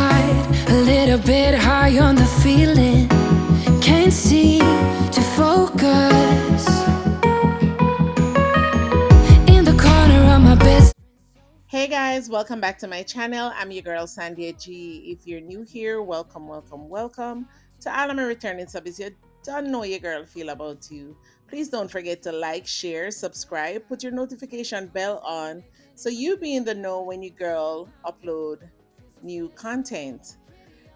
ride, a little bit high on the feeling. Can't seem to focus. In the corner of my bed. Hey guys, welcome back to my channel. I'm your girl Sandia G. If you're new here, welcome, welcome, welcome. To all of my returning subs, you don't know your girl feel about you. Please don't forget to like, share, subscribe, put your notification bell on so you be in the know when your girl upload new content.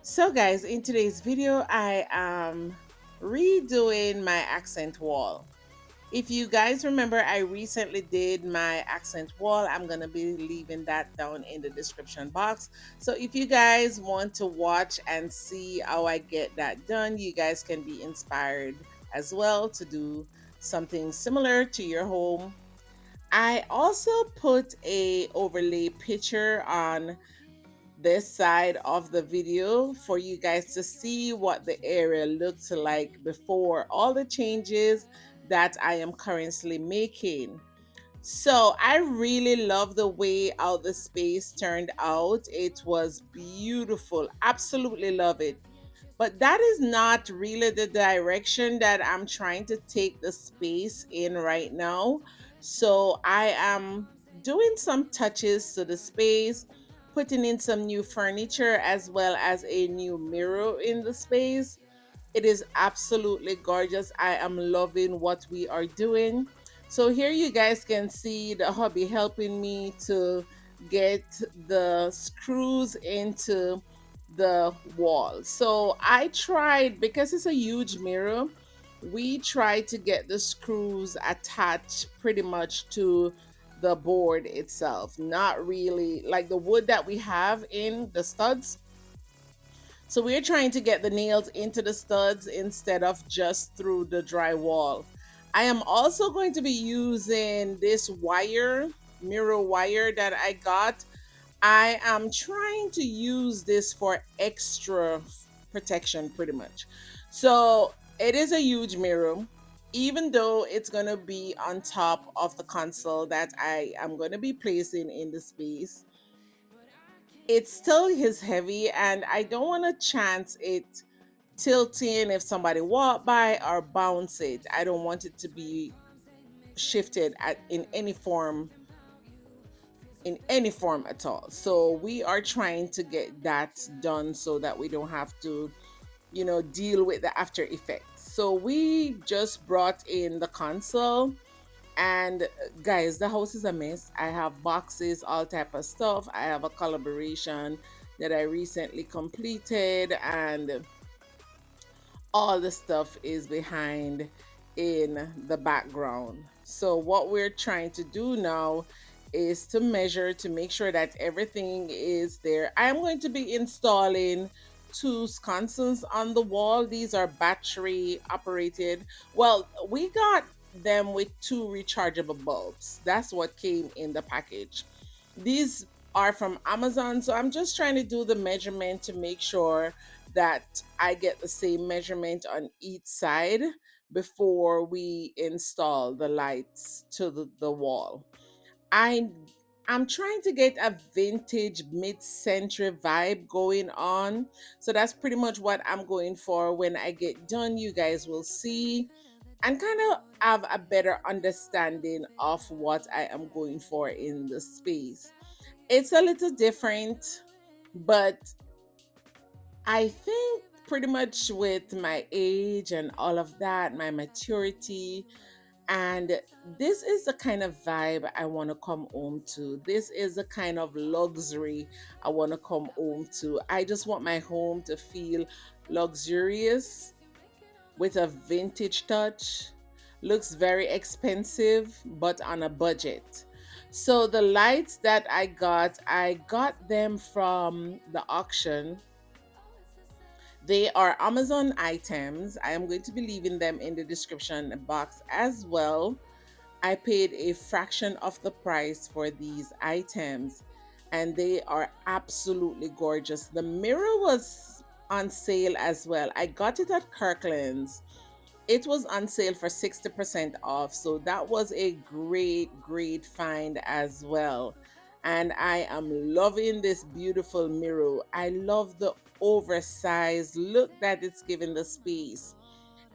So guys, in today's video, I am redoing my accent wall. If you guys remember, I recently did my accent wall. I'm going to be leaving that down in the description box. So if you guys want to watch and see how I get that done, you guys can be inspired as well to do something similar to your home. I also put a overlay picture on this side of the video for you guys to see what the area looked like before all the changes that I am currently making. So I really love the way how the space turned out. It was beautiful. Absolutely love it. But that is not really the direction that I'm trying to take the space in right now. So I am doing some touches to the space, putting in some new furniture as well as a new mirror in the space. It is absolutely gorgeous. I am loving what we are doing. So here you guys can see the hubby helping me to get the screws into the wall. So I tried, because it's a huge mirror, we tried to get the screws attached pretty much to the board itself, not really like the wood that we have in the studs. So we're trying to get the nails into the studs instead of just through the drywall. I am also going to be using this wire, mirror wire that I got. I am trying to use this for extra protection pretty much. So it is a huge mirror, even though it's going to be on top of the console that I am going to be placing in the space. It still is heavy, and I don't want to chance it tilting if somebody walk by or bounce it. I don't want it to be shifted in any form, at all. So we are trying to get that done so that we don't have to, deal with the after effects. So we just brought in the console, and guys, the house is a mess. I have boxes, all type of stuff. I have a collaboration that I recently completed, and all the stuff is behind in the background. So what we're trying to do now is to measure to make sure that everything is there. I'm going to be installing two sconces on the wall. These are battery operated. Well, we got them with two rechargeable bulbs. That's what came in the package. These are from Amazon, so I'm just trying to do the measurement to make sure that I get the same measurement on each side before we install the lights to the wall. I I'm trying to get a vintage mid-century vibe going on. So that's pretty much what I'm going for. When I get done, you guys will see and kind of have a better understanding of what I am going for in the space. It's a little different, but I think pretty much with my age and all of that, my maturity, and this is the kind of vibe I want to come home to. This is the kind of luxury I want to come home to. I just want my home to feel luxurious with a vintage touch. Looks very expensive, but on a budget. So the lights that I got them from the auction. They are Amazon items. I am going to be leaving them in the description box as well. I paid a fraction of the price for these items, and they are absolutely gorgeous. The mirror was on sale as well. I got it at Kirklands. It was on sale for 60% off, so that was a great find as well. and I am loving this beautiful mirror. I love the oversized look that it's giving the space.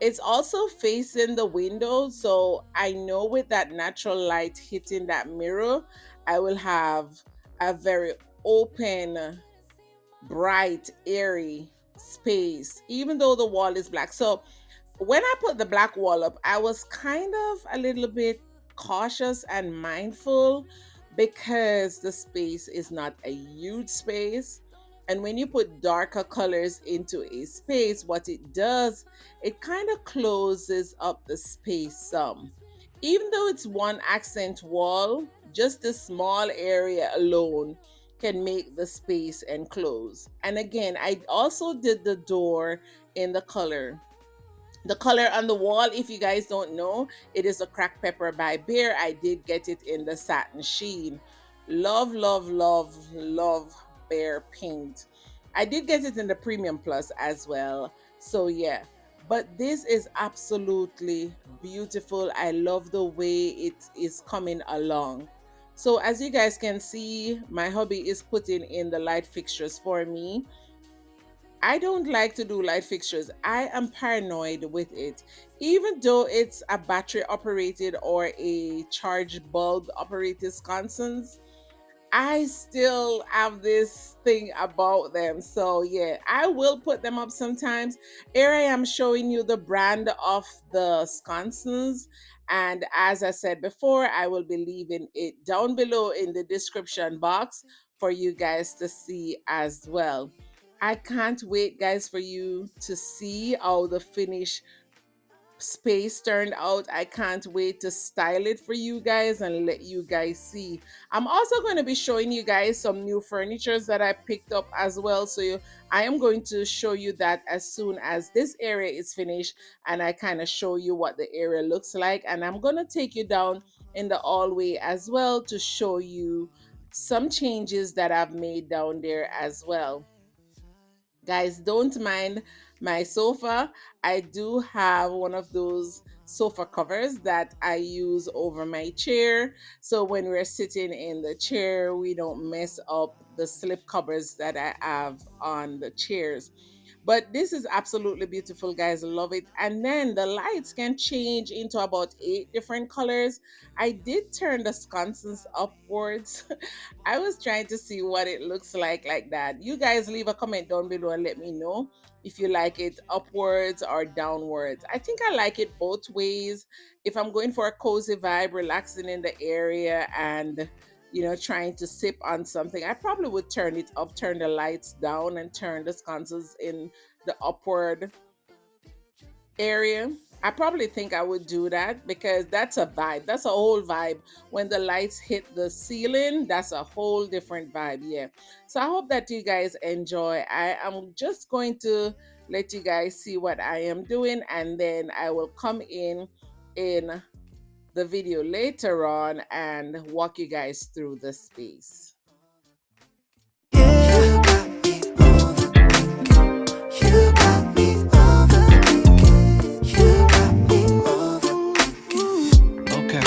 It's also facing the window, so I know with that natural light hitting that mirror, I will have a very open, bright, airy space, even though the wall is black. So when I put the black wall up, I was kind of a little bit cautious and mindful because the space is not a huge space. And when you put darker colors into a space, what it does, it kind of closes up the space some. Even though it's one accent wall, just this small area alone can make the space enclose. And again, I also did the door in the color on the wall. If you guys don't know, it is a cracked pepper by Behr. I did get it in the satin sheen. Love, love, love, love Behr paint. I did get it in the premium plus as well. So yeah, but this is absolutely beautiful. I love the way it is coming along. So as you guys can see, my hubby is putting in the light fixtures for me. I don't like to do light fixtures. I am paranoid with it. Even though it's a battery operated or a charge bulb operated sconces, I still have this thing about them. So yeah, I will put them up sometimes. Here I am showing you the brand of the sconces. And as I said before, I will be leaving it down below in the description box for you guys to see as well. I can't wait, guys, for you to see how the finish space turned out. I can't wait to style it for you guys and let you guys see. I'm also going to be showing you guys some new furnitures that I picked up as well. So I am going to show you that as soon as this area is finished and I kind of show you what the area looks like. And I'm going to take you down in the hallway as well to show you some changes that I've made down there as well. Guys, don't mind my sofa. I do have one of those sofa covers that I use over my chair. So when we're sitting in the chair, we don't mess up the slip covers that I have on the chairs. But this is absolutely beautiful, guys. Love it. And then the lights can change into about 8 different colors. I did turn the sconces upwards. I was trying to see what it looks like that. You guys leave a comment down below and let me know if you like it upwards or downwards. I think I like it both ways. If I'm going for a cozy vibe, relaxing in the area and trying to sip on something, I probably would turn it up, turn the lights down, and turn the sconces in the upward area. I probably think I would do that because that's a vibe. That's a whole vibe. When the lights hit the ceiling, that's a whole different vibe. Yeah. So I hope that you guys enjoy. I am just going to let you guys see what I am doing, and then I will come in the video later on and walk you guys through the space. You got me overthinking. You got me overthinking. You got me overthinking. Okay,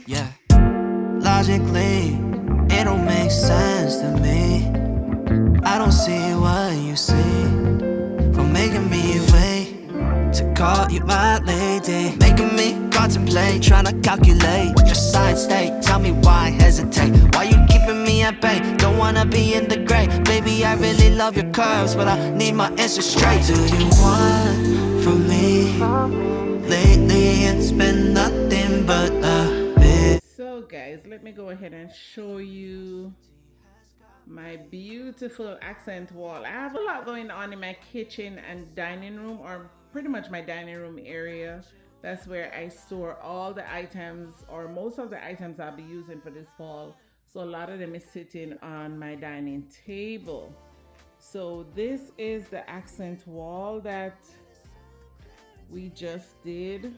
yeah. Logically, it don't make sense to me. I don't see what you see for making me wait to call you my lady, making me contemplate, trying to calculate what your side state. Tell me why hesitate, why you keeping me at bay? Don't wanna be in the gray, baby. I really love your curves, but I need my answers straight. What do you want from me? Lately it's been nothing but a bit. So guys, let me go ahead and show you my beautiful accent wall. I have a lot going on in my kitchen and dining room, or pretty much my dining room area. That's where I store all the items, or most of the items I'll be using for this fall. So a lot of them is sitting on my dining table. So this is the accent wall that we just did.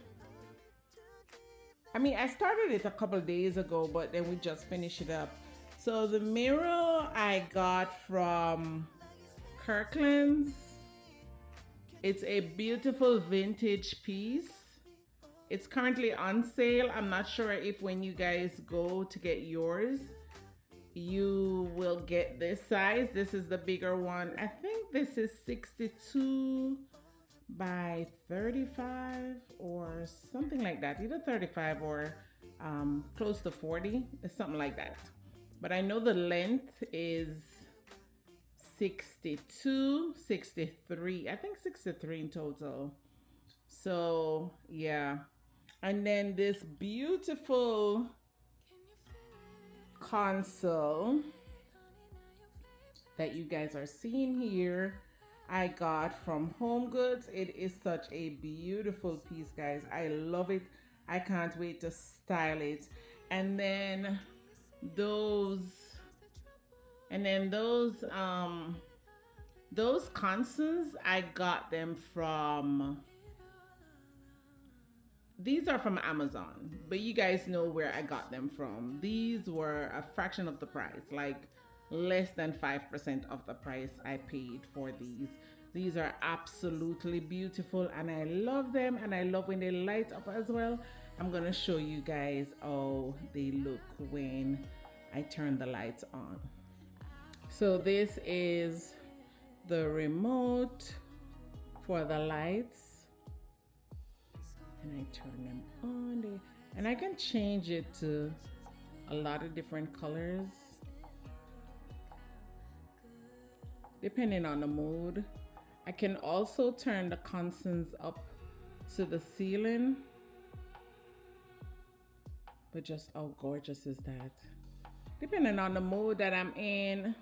I mean, I started it a couple days ago, but then we just finished it up. So the mirror I got from Kirklands. It's a beautiful vintage piece. It's currently on sale. I'm not sure if when you guys go to get yours, you will get this size. This is the bigger one. I think this is 62 by 35 or something like that. Either 35 or close to 40. It's something like that. But I know the length is 62, 63. I think 63 in total. So yeah. And then this beautiful console that you guys are seeing here, I got from Home Goods. It is such a beautiful piece, guys. I love it. I can't wait to style it. And then those those consoles, I got them from, these are from Amazon, but you guys know where I got them from. These were a fraction of the price, like less than 5% of the price I paid for these. These are absolutely beautiful and I love them, and I love when they light up as well. I'm gonna show you guys how they look when I turn the lights on. So this is the remote for the lights, and I turn them on, and I can change it to a lot of different colors depending on the mood. I can also turn the constants up to the ceiling, but just how gorgeous is that? Depending on the mood that I'm in,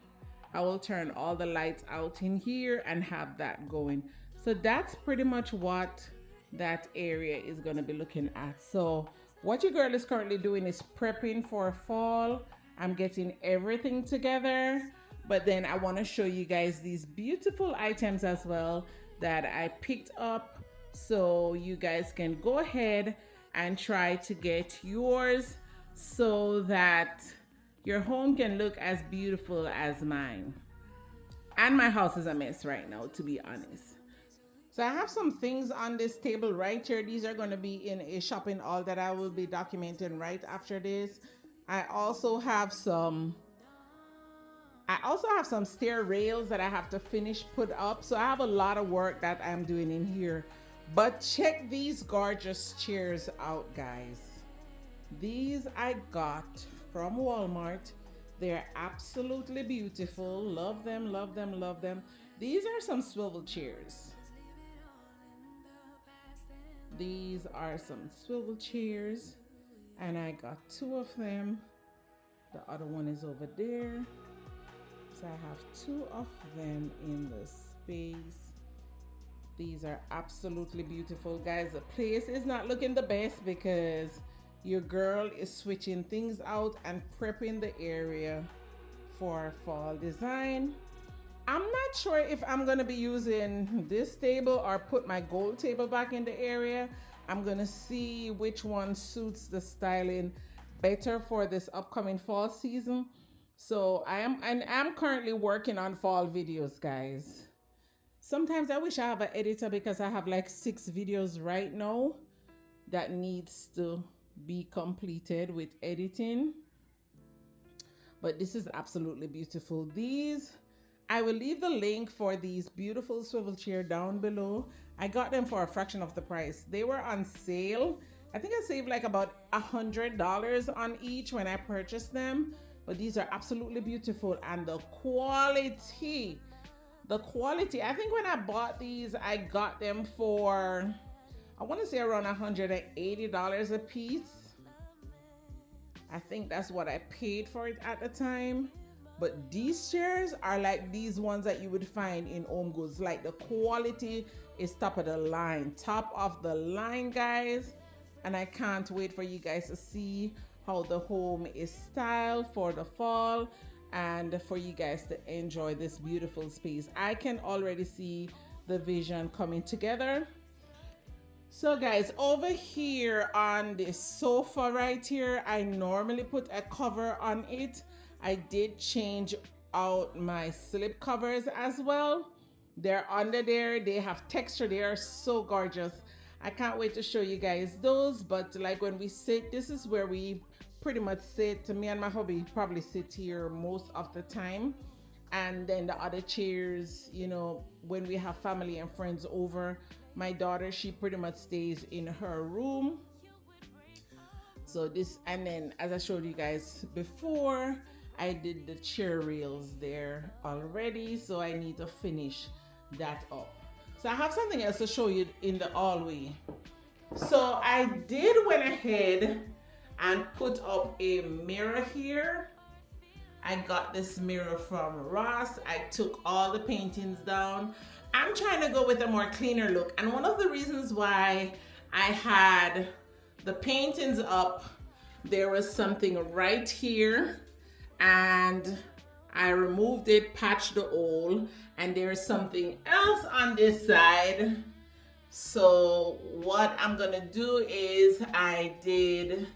I will turn all the lights out in here and have that going. So that's pretty much what that area is going to be looking at. So what your girl is currently doing is prepping for fall. I'm getting everything together, but then I want to show you guys these beautiful items as well that I picked up, so you guys can go ahead and try to get yours so that your home can look as beautiful as mine. And my house is a mess right now, to be honest. So I have some things on this table right here. These are going to be in a shopping haul that I will be documenting right after this. I also have some stair rails that I have to finish put up. So I have a lot of work that I'm doing in here. But check these gorgeous chairs out, guys. These I got from Walmart. They're absolutely beautiful. Love them, love them, love them. These are some swivel chairs. These are some swivel chairs, and I got 2 of them. The other one is over there. So I have 2 of them in the space. These are absolutely beautiful, guys. The place is not looking the best because your girl is switching things out and prepping the area for fall design. I'm not sure if I'm gonna be using this table or put my gold table back in the area. I'm gonna see which one suits the styling better for this upcoming fall season. So I'm currently working on fall videos, guys. Sometimes I wish I have an editor because I have like 6 videos right now that needs to be completed with editing. But this is absolutely beautiful. These, I will leave the link for these beautiful swivel chair down below. I got them for a fraction of the price. They were on sale. I think I saved like about $100 on each when I purchased them. But these are absolutely beautiful, and the quality, I think when I bought these, I got them for, I want to say around $180 a piece. I think that's what I paid for it at the time. But these chairs are like these ones that you would find in Home Goods. Like the quality is top of the line, guys. And I can't wait for you guys to see how the home is styled for the fall and for you guys to enjoy this beautiful space. I can already see the vision coming together. So guys, over here on this sofa right here, I normally put a cover on it. I did change out my slip covers as well. They're under there. They have texture. They are so gorgeous. I can't wait to show you guys those. But like when we sit, this is where we pretty much sit. Me and my hubby probably sit here most of the time. And then the other chairs, you know, when we have family and friends over, my daughter, she pretty much stays in her room. So this, and then as I showed you guys before, I did the chair rails there already, so I need to finish that up. So I have something else to show you in the hallway. So I went ahead and put up a mirror here. I got this mirror from Ross. I took all the paintings down. I'm trying to go with a more cleaner look, and one of the reasons why I had the paintings up, there was something right here and I removed it, patched the hole, and there's something else on this side. So what I'm gonna do is I did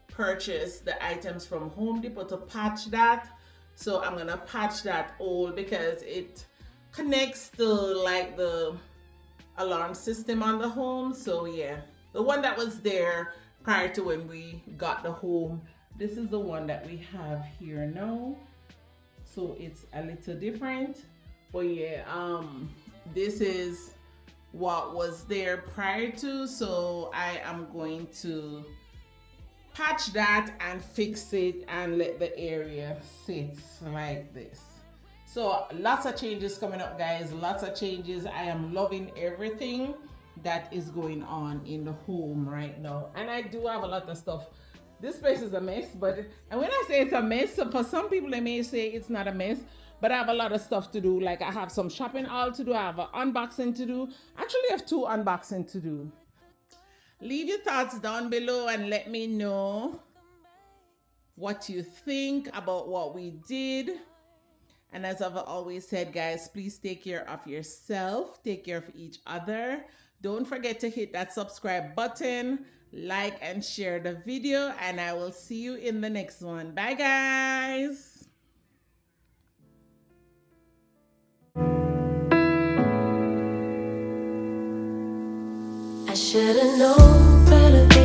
purchase the items from Home Depot to patch that. So I'm gonna patch that hole because it connects to like the alarm system on the home. So yeah, the one that was there prior to when we got the home, this is the one that we have here now. So it's a little different, but yeah, this is what was there prior to. So I am going to patch that and fix it and let the area sit like this. So lots of changes coming up, guys, lots of changes. I am loving everything that is going on in the home right now, and I do have a lot of stuff. This place is a mess, and when I say it's a mess, for some people they may say it's not a mess, but I have a lot of stuff to do. Like I have some shopping all to do, I have an unboxing to do. Actually I have 2 unboxing to do. Leave your thoughts down below and let me know what you think about what we did. And as I've always said, guys, please take care of yourself, take care of each other. Don't forget to hit that subscribe button, like and share the video, and I will see you in the next one. Bye, guys. I should've known better.